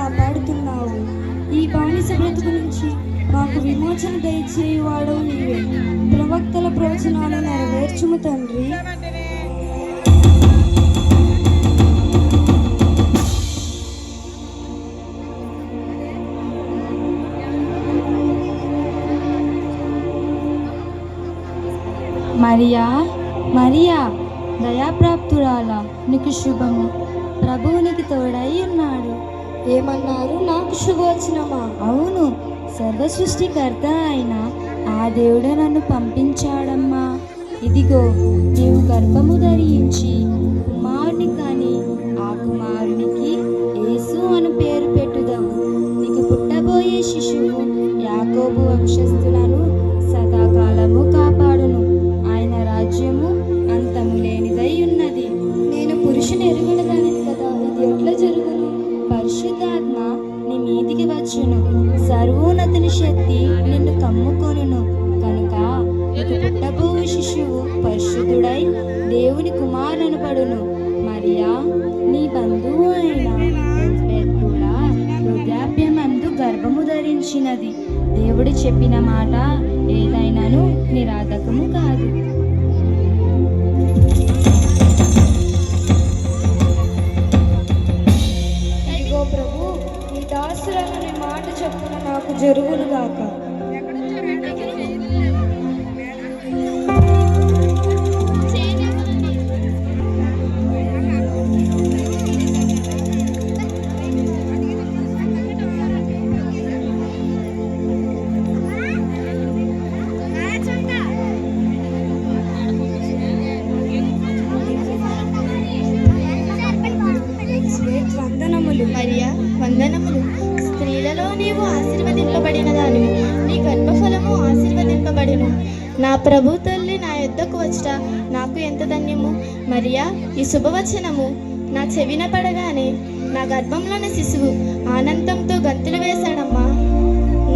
కాపాడుతున్నావు. ఈ బానిస బ్రతుకు నుంచి మాకు విమోచన దయచేయువాడవు నీవే. ప్రవక్తల ప్రవచనాలు నెరవేర్చుము తండ్రి. మరియా, మరియా, దయాప్రాప్తురాలా, నీకు శుభము. ప్రభువు నీకు తోడై ఉన్నాడు. ఏమన్నారు? నాకు శుభవచనమా? అవును, సర్వ సృష్టికర్త అయిన ఆ దేవుడే నన్ను పంపించాడమ్మా. ఇదిగో, నీవు గర్భము ధరించి కుమారుని కాని ఆ కుమారునికి యేసు అను పేరు పెట్టుదవు. నీకు పుట్టబోయే శిశువు యాకోబు వంశస్థులను సదాకాలము కాపాడును. ఆయన రాజ్యము అంతము లేనిదై ఉన్నది. నేను పురుషుని ఎరుగనదానిది కదా, ఇది ఎట్లా జరుగును? పరిశుద్ధాత్మ నీ మీదికి వచ్చును, సర్వోన్నతుని శక్తి నిన్ను కమ్ముకొనును. కనుక నీకు పుట్టబోవు శిశువు పరిశుద్ధుడై దేవుని కుమారుని పడును. మరియా, నీ బంధువు అయిన ఎలిజబెత్ కూడా వృద్ధాప్యమందు గర్భము ధరించినది. దేవుడు చెప్పిన మాట ఏదైనాను నిరాధకము కాదు. ఇదిగో ప్రభు, నీ దాసులను నీ మాట చొప్పున నాకు జరుగునుగాక. వందనములు. మరియా, వందనములు. స్త్రీలలో నీవు ఆశీర్వదింపబడిన దానివి, నీ గర్భఫలము ఆశీర్వదింపబడును. నా ప్రభు తల్లి నా యొద్దకు వచ్చట నాకు ఎంత ధన్యము. మరియా, ఈ శుభవచనము నా చెవిన పడగానే నా గర్భంలోని శిశువు ఆనందంతో గంతులు వేశాడమ్మా.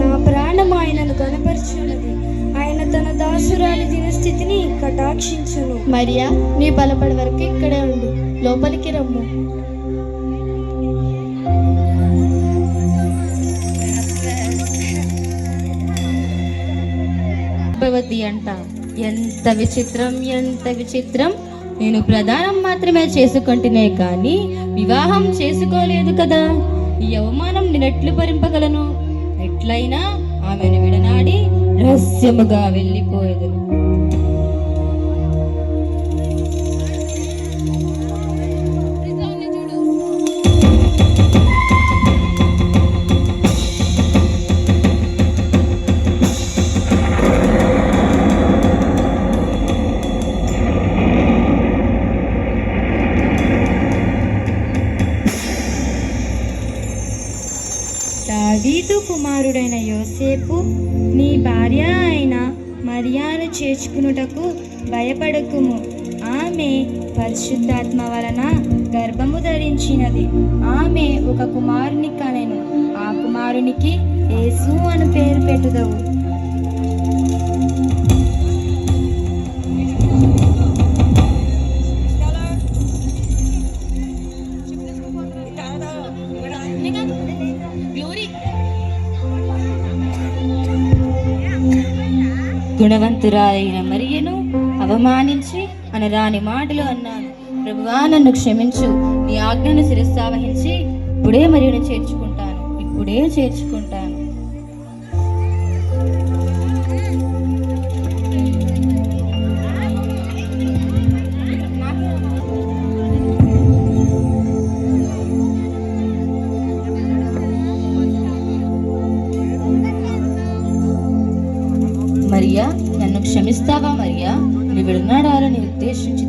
నా ప్రాణం ఆయనను కనపరుచున్నది. ఆయన తన దాసురాలి దినస్థితిని కటాక్షించును. మరియా, నీ బలపడి వరకు ఇక్కడే ఉండు, లోపలికి రమ్ము. గర్భవతి అంట. ఎంత విచిత్రం, ఎంత విచిత్రం. నేను ప్రదానం మాత్రమే చేసుకుంటేనే కానీ వివాహం చేసుకోలేదు కదా. ఈ అవమానం నేనెట్లు భరింపగలను? ఎట్లయినా ఆమెను విడనాడి రహస్యముగా వెళ్ళిపోయేదను. దావీదు కుమారుడైన యోసేపు, నీ భార్య అయిన మరియాను చేర్చుకునుటకు భయపడకుము. ఆమె పరిశుద్ధాత్మ వలన గర్భము ధరించినది. ఆమె ఒక కుమారుని కనెను. ఆ కుమారునికి యేసు అని పేరు పెట్టుదవు. గుణవంతురాలైన మరియను అవమానించి అనరాని మాటలు అన్నాను. ప్రభువా, నన్ను క్షమించు. నీ ఆజ్ఞను శిరస్సావహించి ఇప్పుడే మరియను చేర్చుకుంటాను, ఇప్పుడే చేర్చుకుంటాను. మరియా, నన్ను క్షమిస్తావా? మరియా, నీ విడనాడాలని ఉద్దేశించి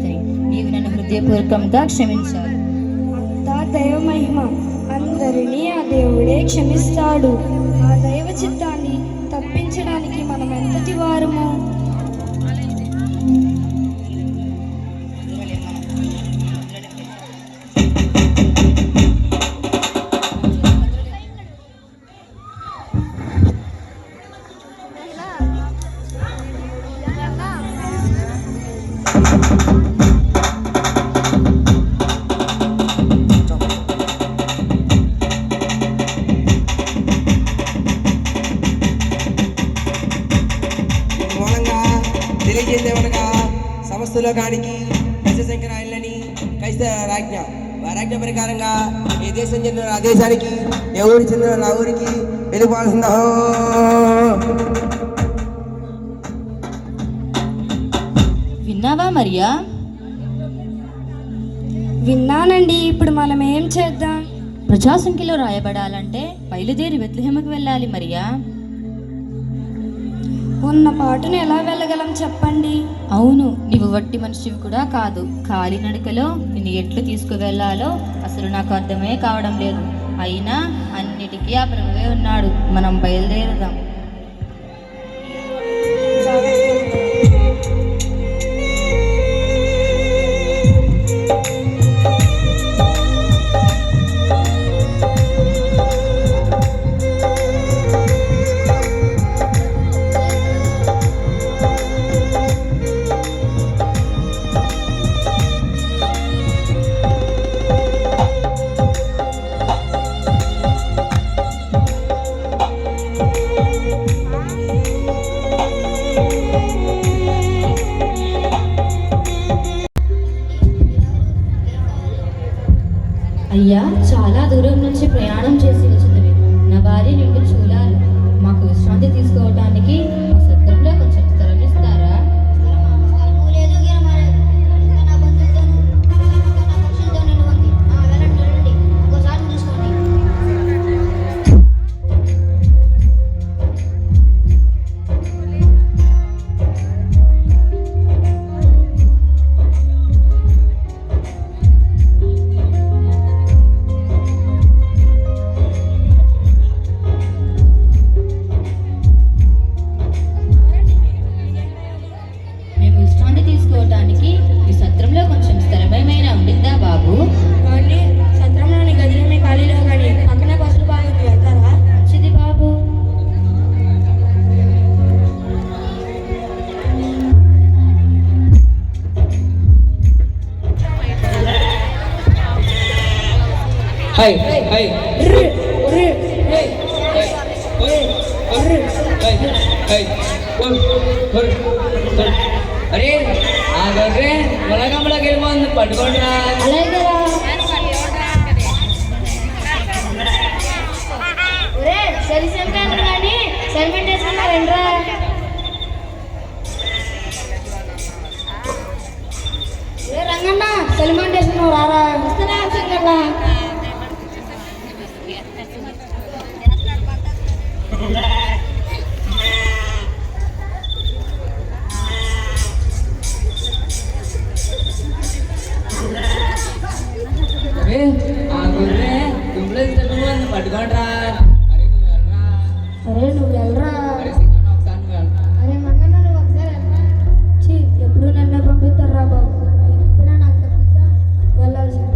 నీవు నన్ను హృదయపూర్వకంగా క్షమించాలి. అంతా దైవ మహిమ. అందరినీ ఆ దేవుడే క్షమిస్తాడు. ఆ దైవ చిత్తాన్ని తప్పించడానికి మనం ఎంతటి వారము? సమస్తలోకానికి దశశంకరాయలని క్రైస్తవ రాజ్ఞ వారాజ్ఞ ప్రకారంగా ఏ దేశం చెందిన ఆ దేశానికి, ఏ ఊరు చెందిన ఆ ఊరికి వెళ్ళిపోవాల్సిందో. విన్నావా మరియా? విన్నానండి. ఇప్పుడు మనం ఏం చేద్దాం? ప్రజాసంఖ్యలో రాయబడాలంటే బయలుదేరి బెత్లెహేముకు వెళ్ళాలి మరియా. ఉన్న పాటును ఎలా వెళ్ళగలం చెప్పండి? అవును, నీవు వట్టి మనిషివి కూడా కాదు. కాలినడకలో నిన్ను ఎట్లు తీసుకువెళ్ళాలో అసలు నాకు అర్థమే కావడం లేదు. అయినా అన్నిటికీ ఆ ప్రభువే ఉన్నాడు. మనం బయలుదేరుదాం. అయ్యా, చాలా దూరం నుంచి ప్రయాణం చేసి వచ్చినవి. నా భార్య నిండు చూడాలి. మాకు విశ్రాంతి తీసుకోవటానికి మా సత్రంలో కొంచెం స్థలం ఇస్తారా? తీసుకోవటానికి ఈ సత్రంలో కొంచెం స్థలమేమైనా ఉండిందా బాబు? సత్రంలోని గదిలేమి ఖాళీలో కానీ పక్కనే బస్సులు బాగుంది, వెళ్తారా? మంచిది బాబు. హై హై అరే ఆగరే ములగంలోకి వెళ్ళిపోతుంది, పట్టుకోండిరా. రంగన్న సెలిమెంట్ వేసుకున్నావు, రారా? శంకర్లా పట్టుకోండిరా. అరే నువ్వు వెళ్ళరా. అరే మన్న నువ్వు ఒకసారి వెళ్ళరా. ఎప్పుడు నన్ను పంపిస్తారా బాబు? ఎప్పుడైనా నాకు తప్పిస్తా వెళ్ళాల్సిందే.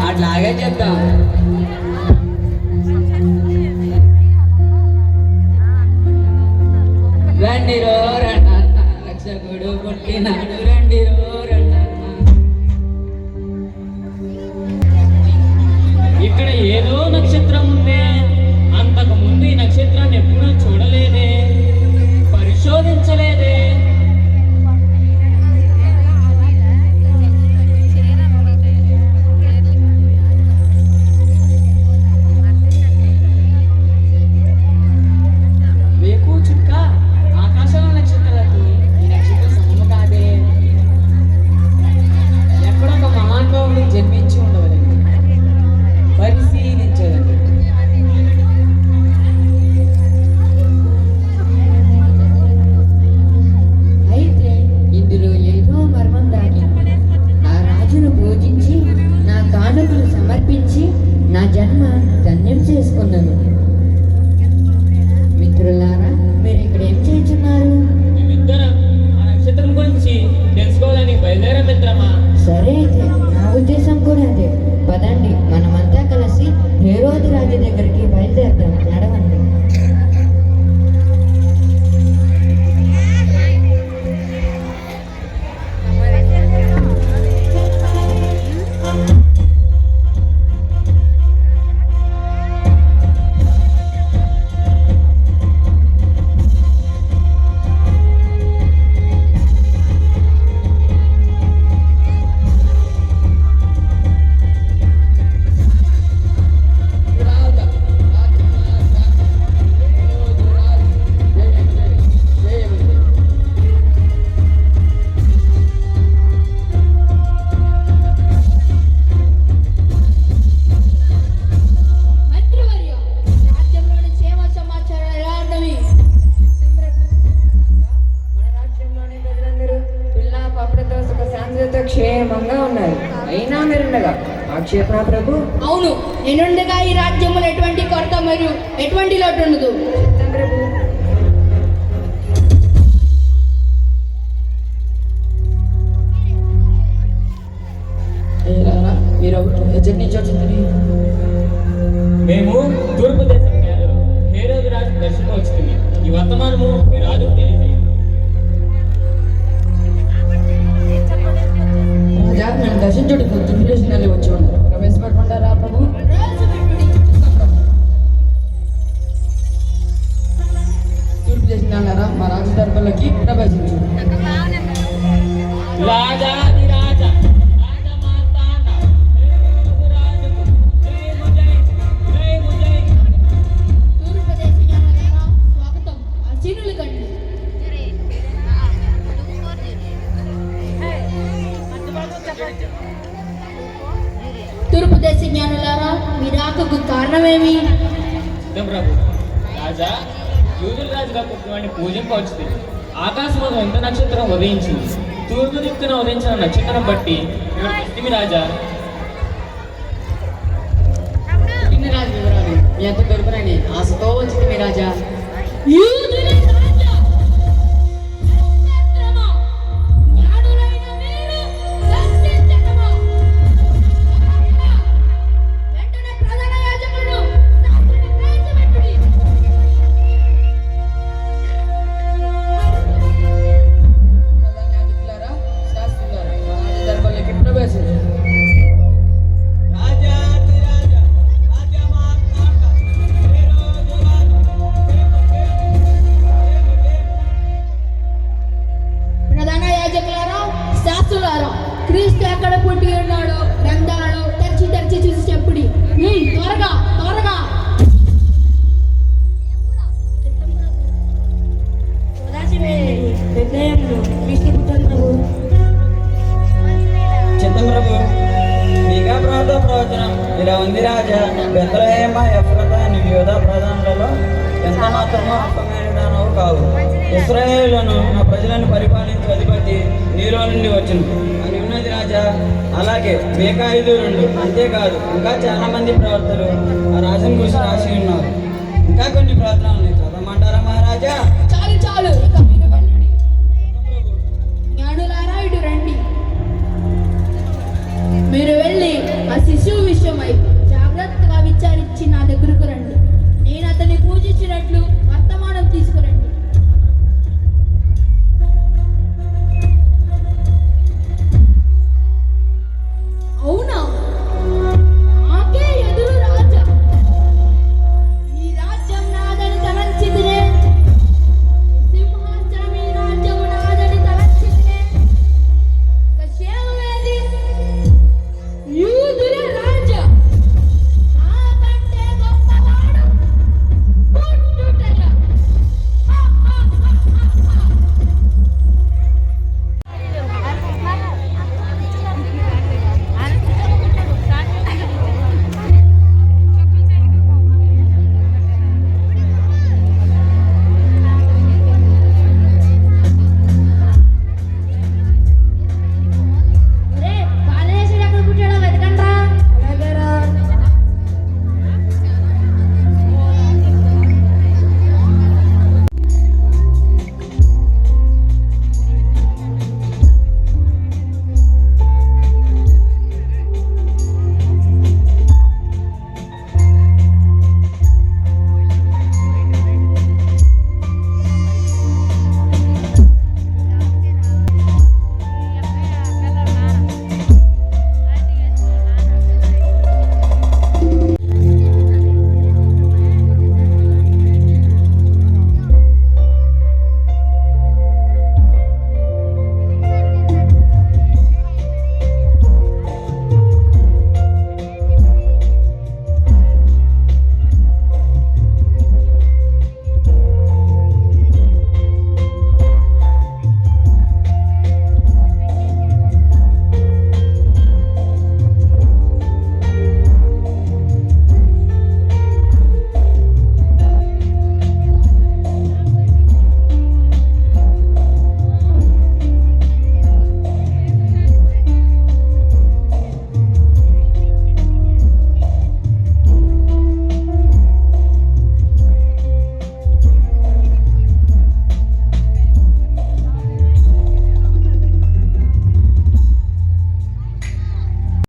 అట్లాగే చెప్తాం. రండిరో రండన్న రక్షకుడు పుట్టినాడు, రండిరో రండన్న. ఇక్కడ ఏదో నక్షత్రం ఉంది. అంతకు ముందు సరే అయితే నా ఉద్దేశం కూడా అదే. పదండి, మనమంతా కలిసి హేరోదు రాజు దగ్గరికి బయలుదేరదాం. నడవండి. మంత్రివర్య, రాజ్యంలోని క్షేమ సమాచారాలు ఎలా ఉన్నవి? మన రాజ్యంలోని ప్రజలందరూ పిల్ల పప్పులతో సుఖ శాంతితో క్షేమంగా ఉన్నారు. అయినా మీరుండగా ఆక్షేపణ ప్రభు. అవును, నేనుండగా ఈ రాజ్యంలో ఎటువంటి కొరత మరియు ఎటువంటి లోటు ఉండదు. చిత్తం ప్రభు. మీరు ఎక్కడి నుంచి వచ్చింది? మేము తూర్పు దేశం జ్ఞానులు హేరోదు రాజు దర్శనం వచ్చింది. ఈ వర్తమానము మీ రాజుకు తెలియజేయండి. రాజా, నేను దర్శించుడికి తుర్పులేసినల్లి వచ్చి ఉన్నాను. ప్రవేశపెట్టమంటారా ప్రభు? తూర్పు దేశంలో మా రాజు దర్బార్లోకి ప్రవేశించు. రాజాధిరాజ రాజమార్తాండ హేరోదు రాజుకు జయము జయము జయము. తూర్పుదేశ జ్ఞానులారా, స్వాగతం. అర్జునులు కండి. తూర్పుదేశ జ్ఞానులారా, మీ రాకకు కారణమేమి? చిత్తం ప్రభు. రాజా, యూదుల రాజుగా పుట్టినవాడిని పూజింపవచ్చుది. ఆకాశంలో ఎంత నక్షత్రం ఉదయించింది. తూర్పు దిక్కున ఉదయించిన నక్షత్రం బట్టి మేము రాజా. ఇన్ని రాజు వివరాలు మీ అంత దొరుకునని ఆశతో వచ్చింది మీ రాజా. యూదుల రాజా, నక్షత్రమా, జ్ఞానులైన మీరు దర్శించటమా? వెంటనే ప్రధాన యాజకులను శాస్త్రుని ప్రవేశపెట్టుడి. ప్రధాన యాజకులారా, శాస్త్రులారా, మా రాజు దర్బార్లోకి ప్రవేశించు. ప్రధాన యాజకులారా, శాస్త్రులారా, క్రీస్తు ఎక్కడ పుట్టి ఉన్నాడో గ్రంథాలలో తెరిచి తెరిచి చూసి చెప్పుడి. త్వరగా త్వరగా. బెత్లెహేములో క్రీస్తు పుట్టినప్పుడు చిత్తం ప్రభు. మీకా ప్రాంత ప్రవచనం ఇలా ఉంది. రాజా, బెత్లెహేమ ఎఫ్రాతా అనే యూదా ప్రధానులలో ఎంత మాత్రమో అల్పమైనదానవు కావు. ఇశ్రాయేలును నా ప్రజలను పరిపాలించే అధిపతి నీలో నుండి వచ్చును అని ఉన్నది రాజా. అలాగే మీకాయుధు 2. అంతేకాదు ఇంకా చాలా మంది ప్రవర్తలు ఆ రాజుని గురించి రాసి ఉన్నారు. ఇంకా కొన్ని ప్రవచనాలు ఉన్నాయి.